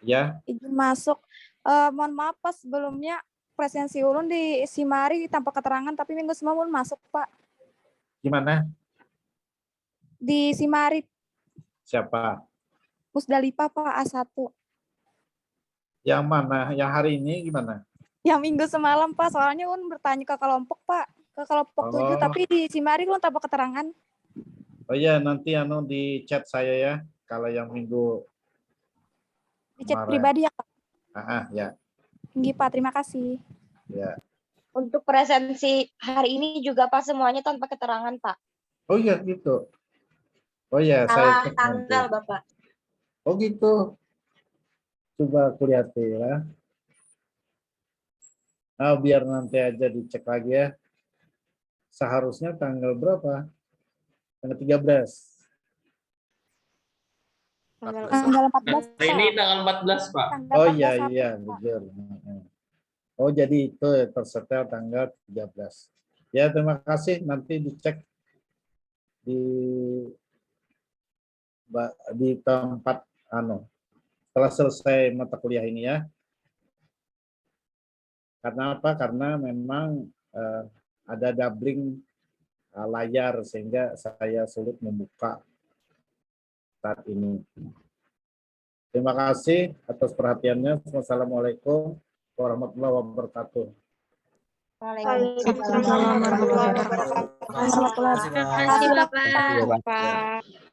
Ya. izin masuk. Mohon maaf, Pak, sebelumnya presensi ulun di Simari tanpa keterangan, tapi minggu semua ulun masuk, Pak. Gimana? Di Simari. Siapa? Musdalifah, Pak, A1. Yang mana? Yang hari ini gimana? Yang minggu semalam, Pak. Soalnya ulun bertanya ke kelompok, Pak. Ke kelompok 7, tapi di Simari ulun tanpa keterangan. Oh iya, nanti di chat saya ya. Kalau yang minggu Di chat kemarin. pribadi ya, Pak? Ya. Nggih, Pak. Terima kasih. Ya. Untuk presensi hari ini juga Pak semuanya tanpa keterangan, Pak. Oh iya gitu. Oh iya, Salah saya tanggal, nanti. Bapak. Oh gitu. Coba aku lihat ya. Nah, biar nanti aja dicek lagi ya. Seharusnya tanggal berapa? Tanggal 13. Tanggal 14, Hari ini Pak. tanggal 14, Pak. Tanggal Oh 14 iya, April, iya, Pak. jujur. Oh, jadi itu ya, tersetel tanggal 13. Ya, terima kasih. Nanti dicek di tempat setelah selesai mata kuliah ini ya. Karena apa? Karena memang ada doubling layar sehingga saya sulit membuka saat ini. Terima kasih atas perhatiannya. Wassalamualaikum warahmatullahi wabarakatuh. Waalaikumsalam warahmatullahi wabarakatuh. Terima kasih, Pak. Terima kasih, Bapak. Pak.